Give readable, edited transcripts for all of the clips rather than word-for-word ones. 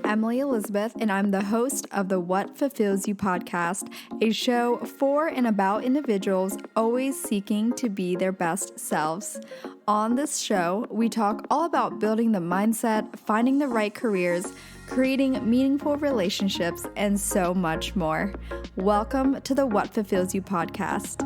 Emily Elizabeth, and I'm the host of the What Fulfills You podcast, a show for and about individuals always seeking to be their best selves. On this show, we talk all about building the mindset, finding the right careers, creating meaningful relationships, and so much more. Welcome to the What Fulfills You podcast.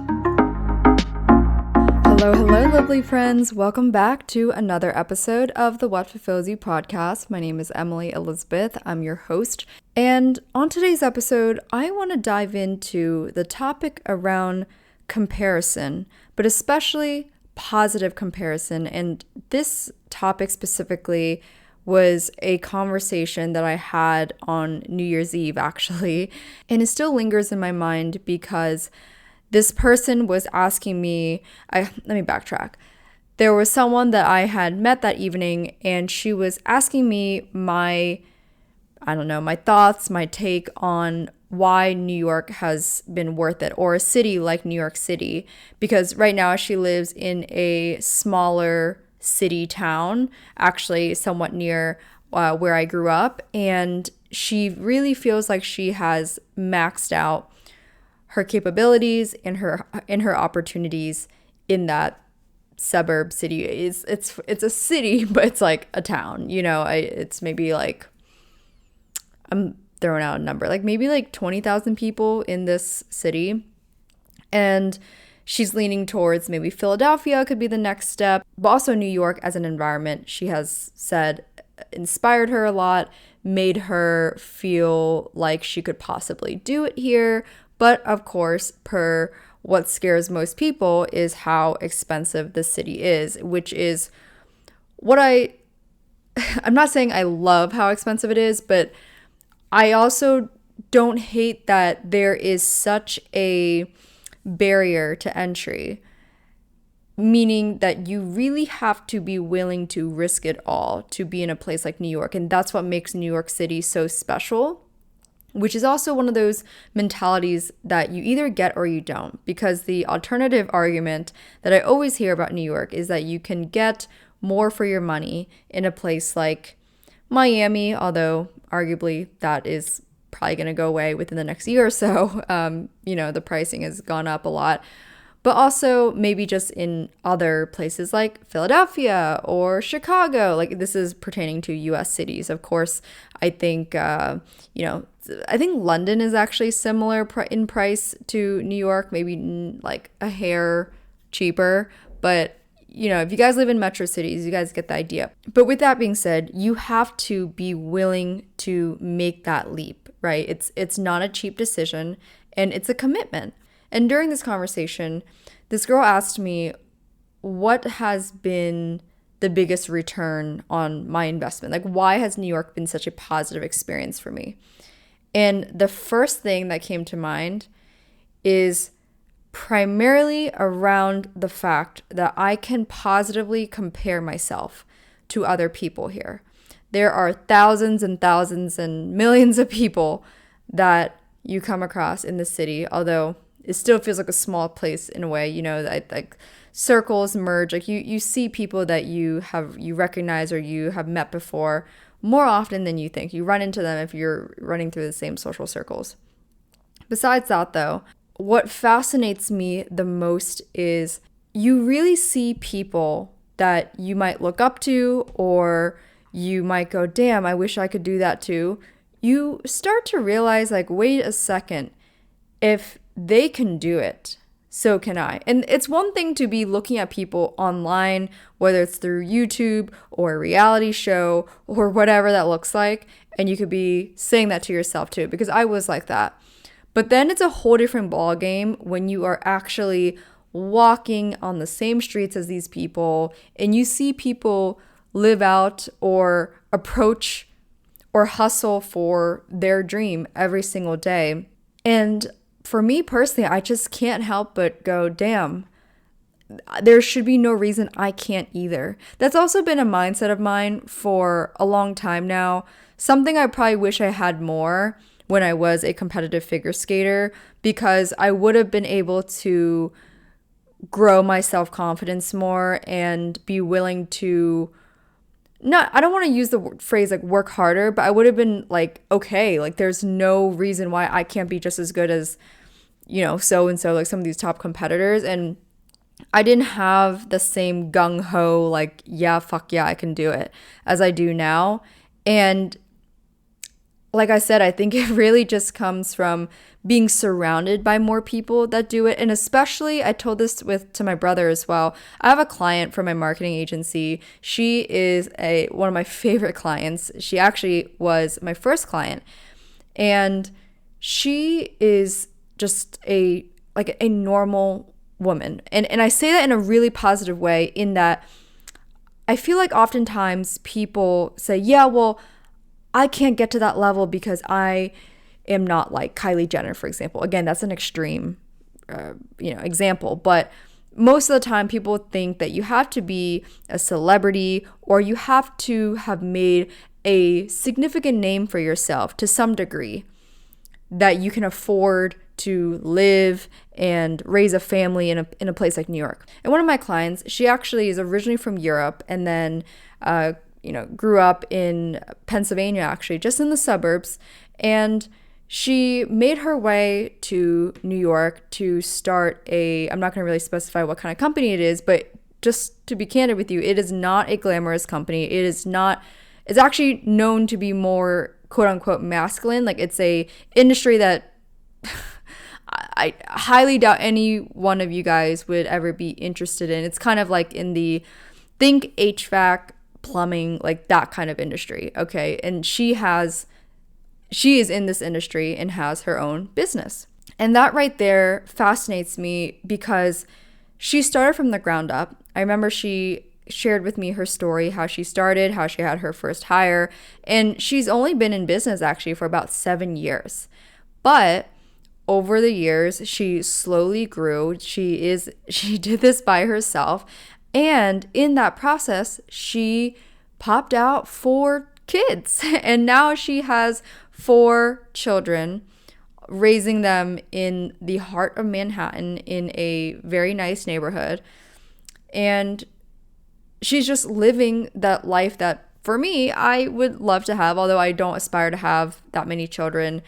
Hello, lovely friends. Welcome back to another episode of the What Fulfills You podcast. My name is Emily Elizabeth. I'm your host. And on today's episode, I want to dive into the topic around comparison, but especially positive comparison. And this topic specifically was a conversation that I had on New Year's Eve, actually. And it still lingers in my mind because this person was asking me, let me backtrack. There was someone that I had met that evening, and she was asking me my thoughts, my take on why New York has been worth it, or a city like New York City, because right now she lives in a smaller city town, actually somewhat near where I grew up, and she really feels like she has maxed out her capabilities and her opportunities in that suburb city. It's a city, but it's like a town, it's maybe like, I'm throwing out a number, like maybe like 20,000 people in this city. And she's leaning towards maybe Philadelphia could be the next step, but also New York as an environment, she has said, inspired her a lot, made her feel like she could possibly do it here. But of course, per what scares most people is how expensive the city is, which is what I'm not saying I love how expensive it is, but I also don't hate that there is such a barrier to entry, meaning that you really have to be willing to risk it all to be in a place like New York. And that's what makes New York City so special, which is also one of those mentalities that you either get or you don't, because the alternative argument that I always hear about New York is that you can get more for your money in a place like Miami, although arguably that is probably going to go away within the next year or so. The pricing has gone up a lot. But also maybe just in other places like Philadelphia or Chicago. Like, this is pertaining to U.S. cities. Of course, I think, I think London is actually similar in price to New York, maybe like a hair cheaper. But, if you guys live in metro cities, you guys get the idea. But with that being said, you have to be willing to make that leap, right? It's not a cheap decision, and it's a commitment. And during this conversation, this girl asked me, what has been the biggest return on my investment? Like, why has New York been such a positive experience for me? And the first thing that came to mind is primarily around the fact that I can positively compare myself to other people here. There are thousands and thousands and millions of people that you come across in the city, although it still feels like a small place in a way, that like circles merge. Like you see people that you recognize or you have met before more often than you think. You run into them if you're running through the same social circles. Besides that, though, what fascinates me the most is you really see people that you might look up to, or you might go, damn, I wish I could do that too. You start to realize, like, wait a second, if they can do it, so can I. And it's one thing to be looking at people online, whether it's through YouTube or a reality show or whatever that looks like, and you could be saying that to yourself too, because I was like that. But then it's a whole different ball game when you are actually walking on the same streets as these people, and you see people live out or approach or hustle for their dream every single day. And for me personally, I just can't help but go, damn, there should be no reason I can't either. That's also been a mindset of mine for a long time now. Something I probably wish I had more when I was a competitive figure skater, because I would have been able to grow my self-confidence more and be willing to not, I don't want to use the phrase like work harder, but I would have been like, okay, like there's no reason why I can't be just as good as, so and so, like some of these top competitors. And I didn't have the same gung ho, like, yeah, fuck yeah, I can do it as I do now. And like I said, I think it really just comes from being surrounded by more people that do it. And especially, I told this to my brother as well. I have a client from my marketing agency. She is one of my favorite clients. She actually was my first client. And she is just a normal woman. And I say that in a really positive way, in that I feel like oftentimes people say, yeah, well, I can't get to that level because I am not like Kylie Jenner, for example. Again, that's an extreme, example. But most of the time, people think that you have to be a celebrity or you have to have made a significant name for yourself to some degree, that you can afford to live and raise a family in a place like New York. And one of my clients, she actually is originally from Europe and then grew up in Pennsylvania, actually, just in the suburbs. And she made her way to New York to start I'm not going to really specify what kind of company it is, but just to be candid with you, it is not a glamorous company. It's actually known to be more quote unquote masculine. Like it's a industry that I highly doubt any one of you guys would ever be interested in. It's kind of like think HVAC, plumbing, like that kind of industry. Okay. And she is in this industry and has her own business. And that right there fascinates me because she started from the ground up. I remember she shared with me her story, how she started, how she had her first hire. And she's only been in business actually for about 7 years. But over the years, she slowly grew. She did this by herself. And in that process, she popped out 4 kids. And now she has 4 children, raising them in the heart of Manhattan in a very nice neighborhood. And she's just living that life that, for me, I would love to have, although I don't aspire to have that many children.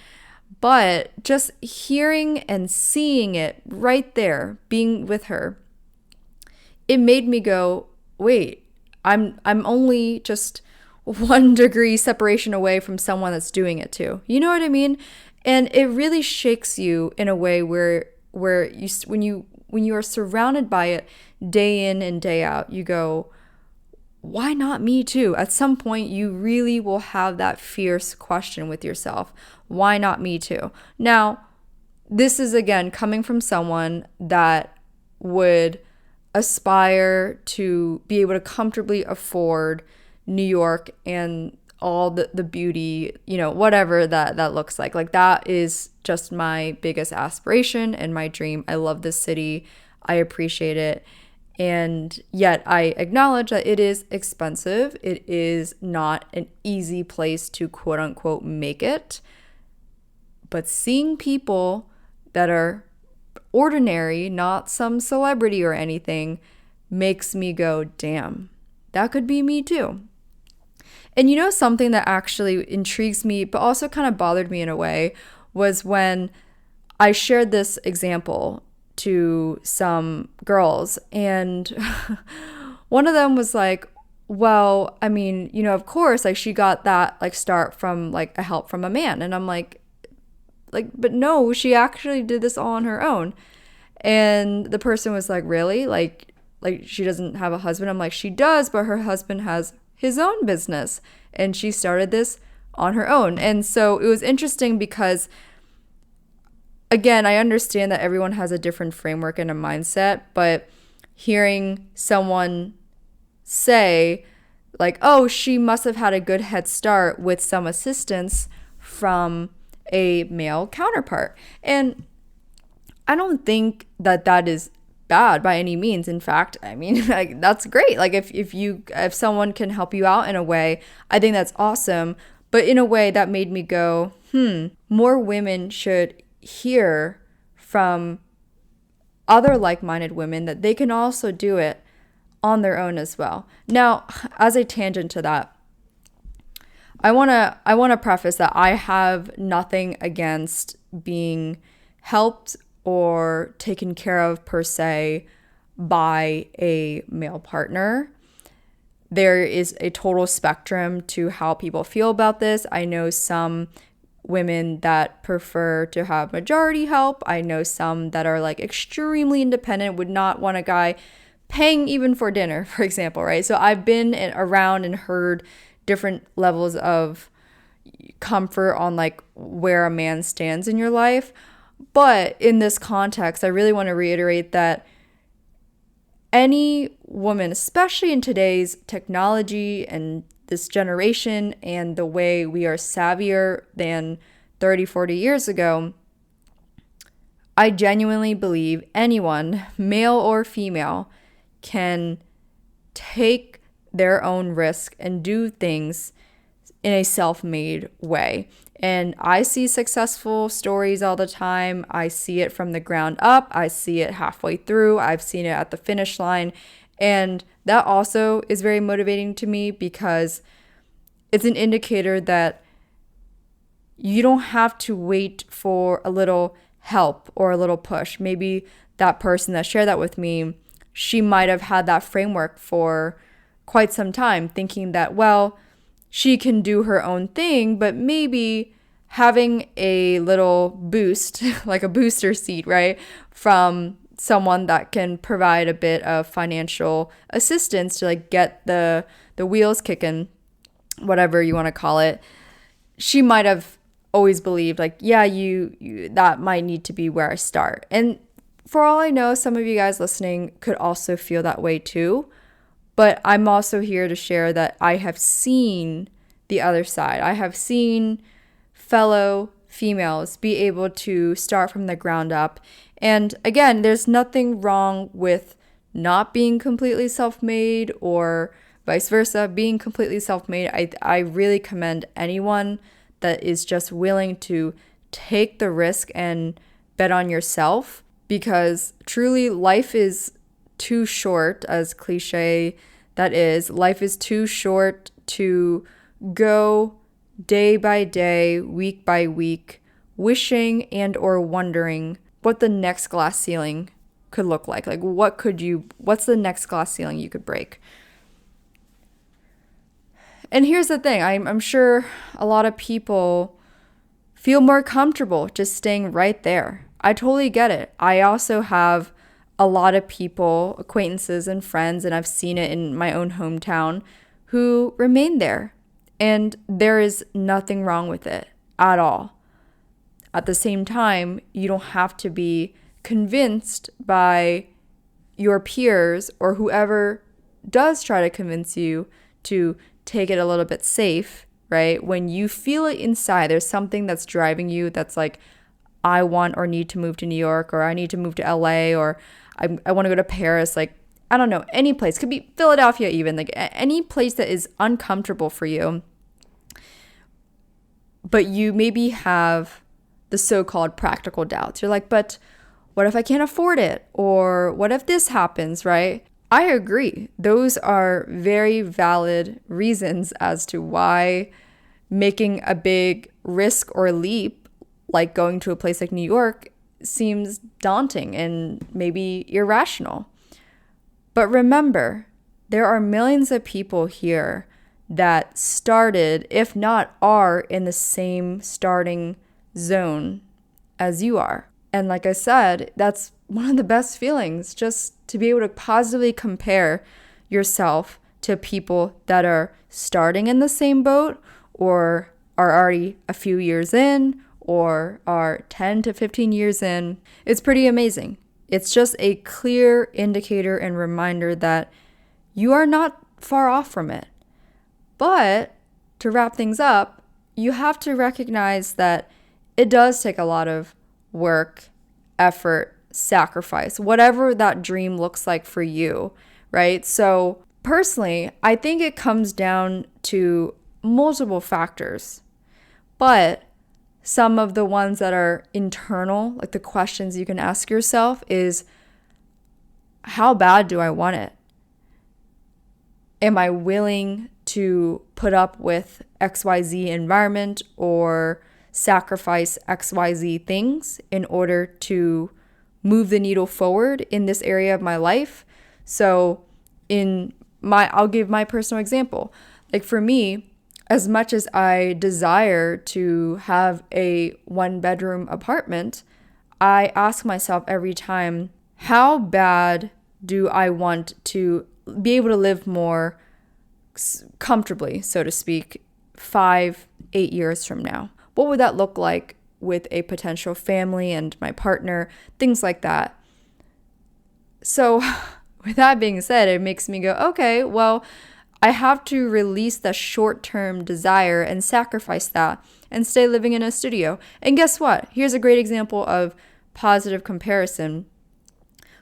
But just hearing and seeing it right there, being with her, it made me go, wait, I'm only just 1 degree separation away from someone that's doing it too. You know what I mean? And it really shakes you in a way where you, when you are surrounded by it day in and day out, you go, why not me too? At some point, you really will have that fierce question with yourself. Why not me too? Now, this is again coming from someone that would aspire to be able to comfortably afford New York and all the beauty, whatever that looks like. Like that is just my biggest aspiration and my dream. I love this city. I appreciate it. And yet I acknowledge that it is expensive. It is not an easy place to quote unquote make it. But seeing people that are ordinary, not some celebrity or anything, makes me go, damn, that could be me too. And something that actually intrigues me, but also kind of bothered me in a way, was when I shared this example to some girls, and one of them was like, well, I mean, of course, like she got that like start from like a help from a man. And I'm like, but no, she actually did this all on her own. And the person was like, really? Like she doesn't have a husband? I'm like, she does, but her husband has his own business and she started this on her own. And so it was interesting because, again, I understand that everyone has a different framework and a mindset, but hearing someone say like, oh, she must have had a good head start with some assistance from a male counterpart. And I don't think that is bad by any means. In fact, I mean, like, that's great. Like if someone can help you out in a way, I think that's awesome. But in a way that made me go, more women should hear from other like-minded women that they can also do it on their own as well. Now, as a tangent to that, I want to preface that I have nothing against being helped or taken care of per se by a male partner. There is a total spectrum to how people feel about this. I know some women that prefer to have majority help. I know some that are like extremely independent, would not want a guy paying even for dinner, for example, right? So I've been around and heard different levels of comfort on like where a man stands in your life. But in this context, I really want to reiterate that any woman, especially in today's technology and this generation and the way we are savvier than 30, 40 years ago, I genuinely believe anyone, male or female, can take their own risk and do things in a self-made way. And I see successful stories all the time. I see it from the ground up. I see it halfway through. I've seen it at the finish line. And that also is very motivating to me because it's an indicator that you don't have to wait for a little help or a little push. Maybe that person that shared that with me, she might have had that framework for quite some time, thinking that, well, she can do her own thing, but maybe having a little boost, like a booster seat, right, from someone that can provide a bit of financial assistance to like get the wheels kicking, whatever you want to call it, she might have always believed like, yeah, you that might need to be where I start. And for all I know, some of you guys listening could also feel that way too. But I'm also here to share that I have seen the other side. I have seen fellow females be able to start from the ground up. And again, there's nothing wrong with not being completely self-made or vice versa, being completely self-made. I really commend anyone that is just willing to take the risk and bet on yourself, because truly life is too short, as cliche that is. Life is too short to go day by day, week by week, wishing and or wondering what the next glass ceiling could look like. Like what's the next glass ceiling you could break? And here's the thing, I'm sure a lot of people feel more comfortable just staying right there. I totally get it. I also have a lot of people, acquaintances and friends, and I've seen it in my own hometown, who remain there. And there is nothing wrong with it at all. At the same time, you don't have to be convinced by your peers or whoever does try to convince you to take it a little bit safe, right? When you feel it inside, there's something that's driving you that's like, I want or need to move to New York, or I need to move to LA, or I want to go to Paris. Like, I don't know, any place. Could be Philadelphia even. Like any place that is uncomfortable for you. But you maybe have the so-called practical doubts. You're like, but what if I can't afford it? Or what if this happens, right? I agree. Those are very valid reasons as to why making a big risk or leap, like going to a place like New York, seems daunting and maybe irrational. But remember, there are millions of people here that started, if not are, in the same starting zone as you are. And like I said, that's one of the best feelings, just to be able to positively compare yourself to people that are starting in the same boat or are already a few years in or are 10 to 15 years in. It's pretty amazing. It's just a clear indicator and reminder that you are not far off from it. But to wrap things up, you have to recognize that it does take a lot of work, effort, sacrifice, whatever that dream looks like for you, right? So personally, I think it comes down to multiple factors, but some of the ones that are internal, like the questions you can ask yourself is, how bad do I want it? am I willing to put up with XYZ environment or sacrifice XYZ things in order to move the needle forward in this area of my life? So I'll give my personal example. Like for me, as much as I desire to have a 1-bedroom apartment, I ask myself every time, how bad do I want to be able to live more comfortably, so to speak, 5-8 years from now? What would that look like with a potential family and my partner, things like that? So with that being said, it makes me go, okay, well, I have to release the short-term desire and sacrifice that and stay living in a studio. And guess what? Here's a great example of positive comparison.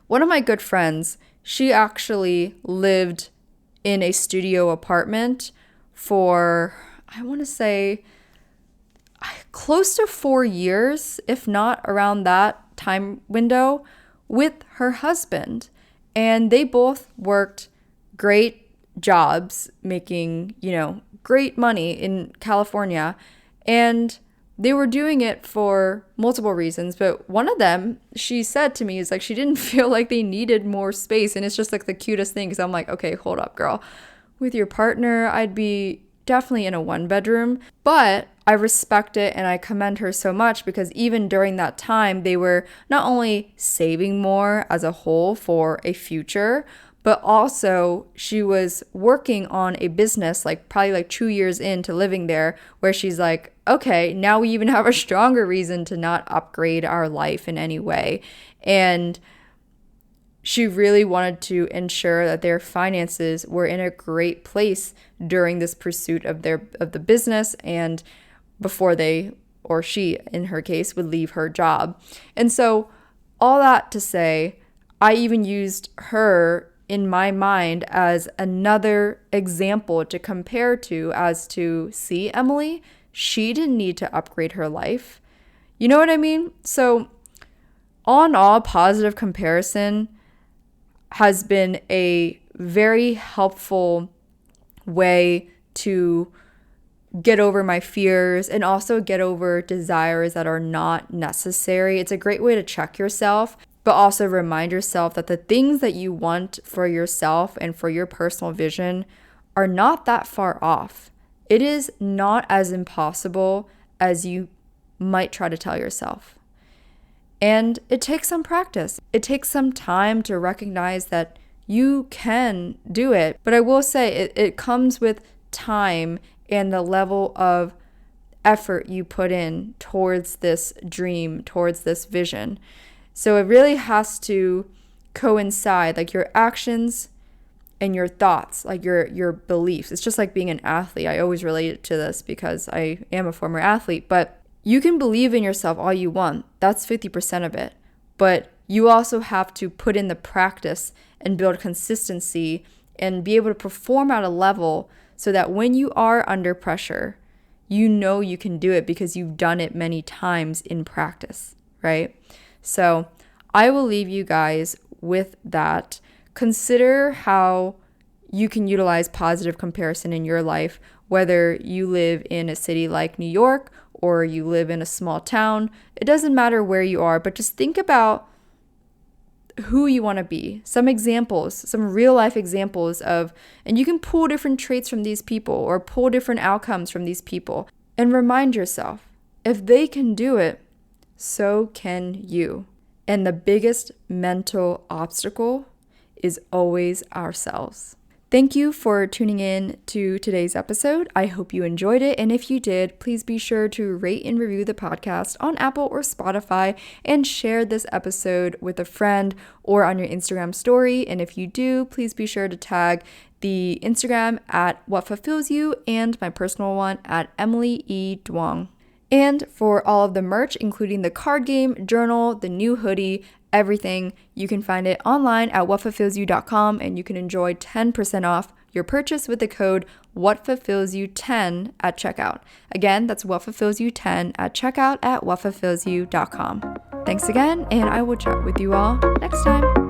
One of my good friends, she actually lived in a studio apartment for, I want to say, close to 4 years, if not around that time window, with her husband. And they both worked great jobs, making, great money in California. And they were doing it for multiple reasons. But one of them, she said to me, is like she didn't feel like they needed more space. And it's just like the cutest thing, because I'm like, okay, hold up, girl. With your partner, I'd be definitely in a 1-bedroom. But I respect it and I commend her so much, because even during that time, they were not only saving more as a whole for a future, but also she was working on a business, probably 2 years into living there, where she's like, okay, now we even have a stronger reason to not upgrade our life in any way. And she really wanted to ensure that their finances were in a great place during this pursuit of the business, and before they, or she in her case, would leave her job. And so all that to say, I even used her in my mind as another example to compare to, as to see, Emily, she didn't need to upgrade her life. You know what I mean? So all in all, positive comparison has been a very helpful way to get over my fears and also get over desires that are not necessary. It's a great way to check yourself, but also remind yourself that the things that you want for yourself and for your personal vision are not that far off. It is not as impossible as you might try to tell yourself. And it takes some practice. It takes some time to recognize that you can do it. But I will say it comes with time and the level of effort you put in towards this dream, towards this vision. So it really has to coincide, like your actions and your thoughts, like your beliefs. It's just like being an athlete. I always relate it to this because I am a former athlete, but you can believe in yourself all you want. That's 50% of it. But you also have to put in the practice and build consistency and be able to perform at a level so that when you are under pressure, you know you can do it because you've done it many times in practice, right? So I will leave you guys with that. Consider how you can utilize positive comparison in your life, whether you live in a city like New York or you live in a small town. It doesn't matter where you are, but just think about who you want to be. Some examples, some real life examples of, and you can pull different traits from these people or pull different outcomes from these people and remind yourself, if they can do it, so can you. And the biggest mental obstacle is always ourselves. Thank you for tuning in to today's episode. I hope you enjoyed it. And if you did, please be sure to rate and review the podcast on Apple or Spotify and share this episode with a friend or on your Instagram story. And if you do, please be sure to tag the Instagram at What Fulfills You and my personal one at Emily E. Duong. And for all of the merch, including the card game, journal, the new hoodie, everything, you can find it online at whatfulfillsyou.com, and you can enjoy 10% off your purchase with the code WhatFulfillsYou10 at checkout. Again, that's WhatFulfillsYou10 at checkout at whatfulfillsyou.com. Thanks again, and I will chat with you all next time.